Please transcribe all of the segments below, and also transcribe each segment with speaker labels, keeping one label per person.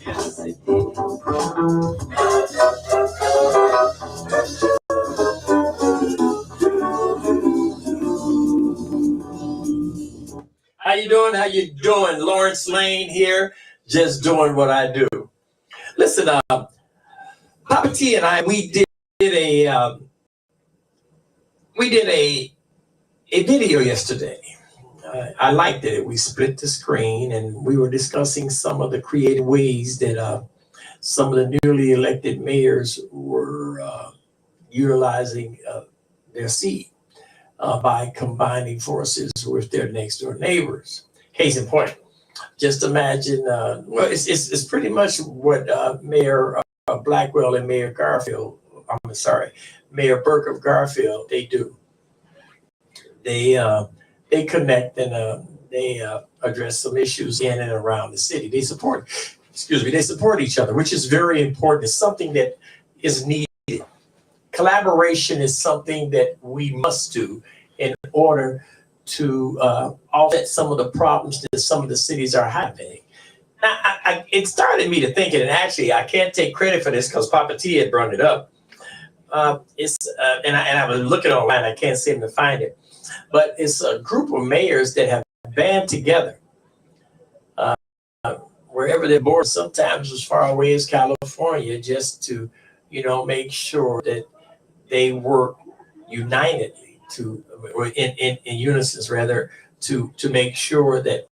Speaker 1: Yes, indeed. How you doing? How you doing? Lawrence Lane here, just doing what I do. Listen, Papa T and I, we did a video yesterday. I liked it. We split the screen and we were discussing some of the creative ways that some of the newly elected mayors were utilizing their seat by combining forces with their next door neighbors. Case in point, just imagine, well, it's pretty much what Mayor Blackwell and Mayor Garfield, I'm sorry, Mayor Burke of Garfield, they do. They connect and they address some issues in and around the city. They support each other, which is very important. It's something that is needed. Collaboration is something that we must do in order to offset some of the problems that some of the cities are having. Now, it started me to thinking, and actually, I can't take credit for this because Papa T had brought it up. And I was looking online, I can't seem to find it, but it's a group of mayors that have band together wherever they're born, sometimes as far away as California, just to, make sure that they work unitedly or in unison, rather, to make sure that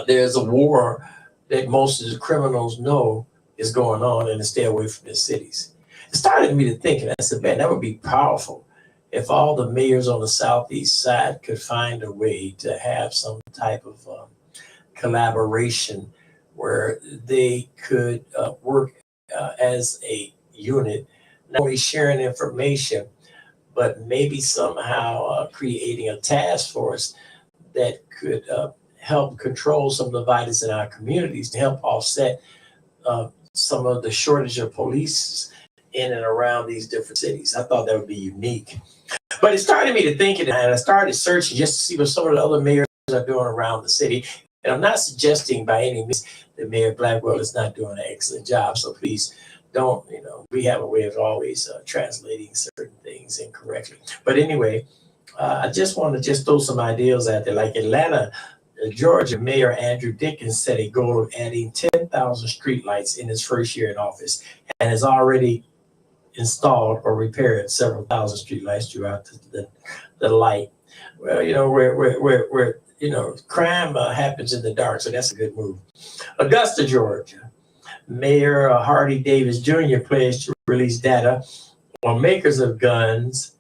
Speaker 1: there's a war that most of the criminals know is going on and to stay away from the cities. It started me to think, and I said, man, that would be powerful if all the mayors on the southeast side could find a way to have some type of collaboration where they could work as a unit, not only sharing information, but maybe somehow creating a task force that could help control some of the violence in our communities, to help offset some of the shortage of police in and around these different cities. I thought that would be unique. But it started me to thinking, and I started searching just to see what some of the other mayors are doing around the city. And I'm not suggesting by any means that Mayor Blackwell is not doing an excellent job. So please don't, we have a way of always translating certain things incorrectly. But anyway, I just want to just throw some ideas out there. Like Atlanta, Georgia Mayor Andrew Dickens set a goal of adding 10,000 streetlights in his first year in office, and has already installed or repaired several thousand streetlights throughout the light. Well, where crime happens in the dark, so that's a good move. Augusta, Georgia, Mayor Hardy Davis Jr. pledged to release data on makers of guns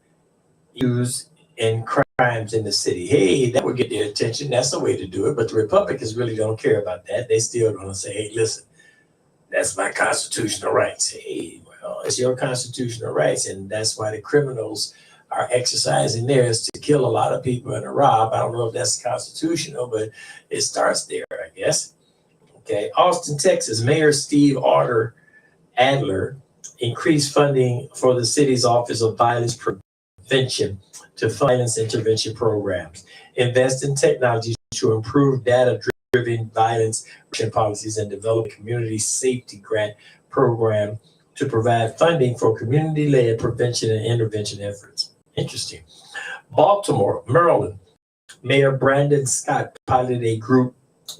Speaker 1: used in crimes in the city. Hey, that would get their attention. That's the way to do it. But the Republicans really don't care about that. They still going to say, hey, listen, that's my constitutional rights. Hey, well, it's your constitutional rights. And that's why the criminals are exercising theirs to kill a lot of people and to rob. I don't know if that's constitutional, but it starts there, I guess. Okay. Austin, Texas, Mayor Steve Adler increased funding for the city's Office of Violence Prevention to violence intervention programs, invest in technologies to improve data-driven violence policies, and develop a community safety grant program to provide funding for community-led prevention and intervention efforts. Interesting. Baltimore, Maryland, Mayor Brandon Scott piloted a group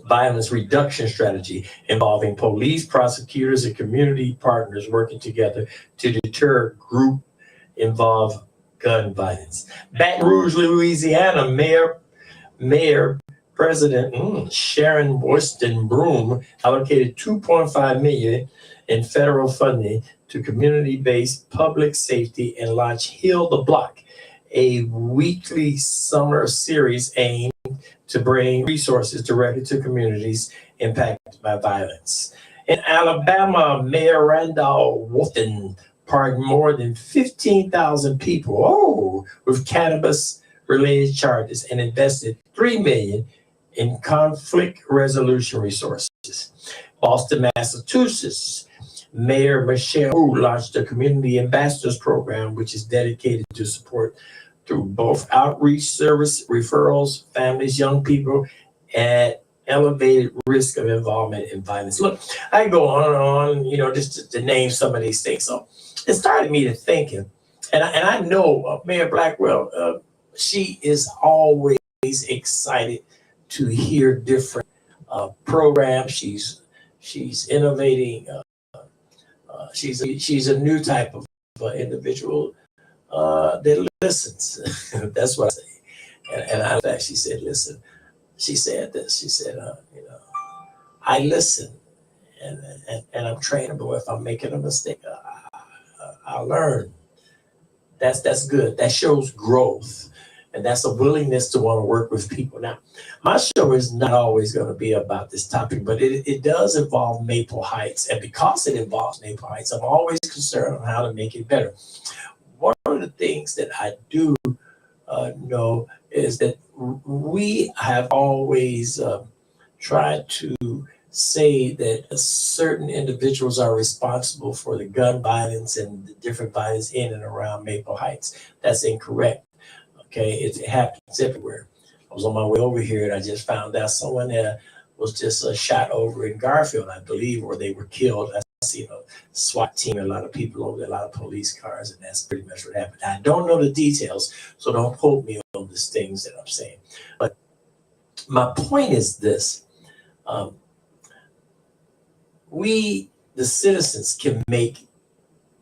Speaker 1: violence reduction strategy involving police, prosecutors, and community partners working together to deter group-involved gun violence. Baton Rouge, Louisiana, Mayor President Sharon Worston Broom allocated $2.5 million in federal funding to community-based public safety and launch Heal the Block, a weekly summer series aimed to bring resources directly to communities impacted by violence. In Alabama, Mayor Randall Wolfton pardoned more than 15,000 people with cannabis-related charges and invested $3 million in conflict resolution resources. Boston, Massachusetts, Mayor Michelle Wu launched the Community Ambassadors Program, which is dedicated to support through both outreach service referrals, families, young people at elevated risk of involvement in violence. Look, I go on, just to name some of these things. So it started me to thinking, and I know Mayor Blackwell, she is always excited to hear different programs. She's innovating. She's a new type of individual that listens. That's what I say. And I fact, she said, listen. She said this. She said, I listen, and I'm trainable. If I'm making a mistake, I'll learn. That's good. That shows growth, and that's a willingness to want to work with people. Now, my show is not always going to be about this topic, but it does involve Maple Heights, and because it involves Maple Heights, I'm always concerned on how to make it better. One of the things that I do know is that we have always tried to say that certain individuals are responsible for the gun violence and the different violence in and around Maple Heights. That's incorrect. Okay, it happens everywhere. I was on my way over here and I just found out someone there was just shot over in Garfield, I believe, or they were killed. I see a SWAT team, a lot of people over there, a lot of police cars, and that's pretty much what happened. I don't know the details, so don't quote me on these things that I'm saying. But my point is this. We, the citizens, can make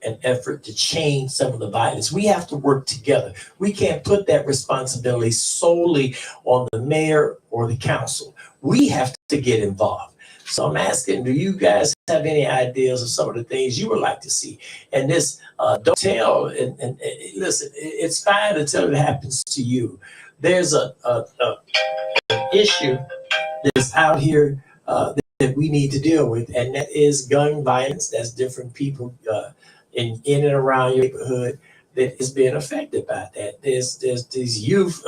Speaker 1: an effort to change some of the violence. We have to work together. We can't put that responsibility solely on the mayor or the council. We have to get involved. So I'm asking, do you guys have any ideas of some of the things you would like to see? And this, don't tell, and listen, it's fine until it happens to you. There's an issue that's out here that we need to deal with, and that is gun violence. That's different people in and around your neighborhood that is being affected by that. There's these youth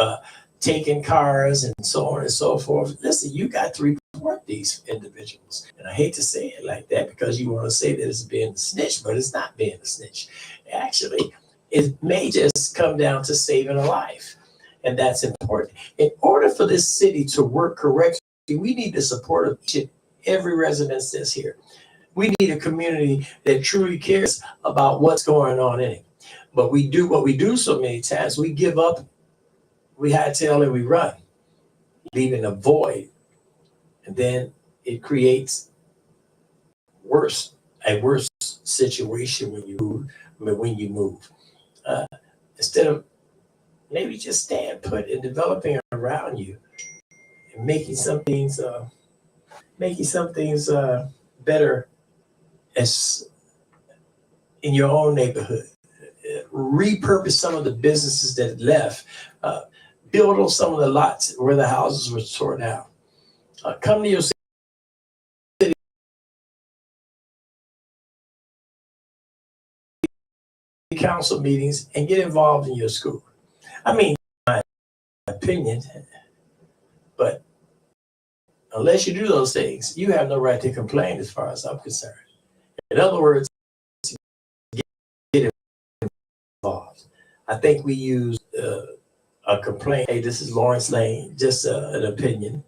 Speaker 1: taking cars and so on and so forth. Listen, you got to report these individuals. And I hate to say it like that because you want to say that it's being a snitch, but it's not being a snitch. Actually, it may just come down to saving a life. And that's important. In order for this city to work correctly, we need the support of each and every resident that's here. We need a community that truly cares about what's going on in it. But we do what we do so many times. We give up, we hightail and we run, leaving a void. And then it creates a worse situation when you move. Instead of maybe just staying put and developing around you and making some things better as in your own neighborhood. Repurpose some of the businesses that left. Build on some of the lots where the houses were torn out. Come to your city council meetings and get involved in your school. I mean, my opinion, but unless you do those things, you have no right to complain as far as I'm concerned. In other words, get involved. I think we use a complaint. Hey, this is Lawrence Lane, just an opinion.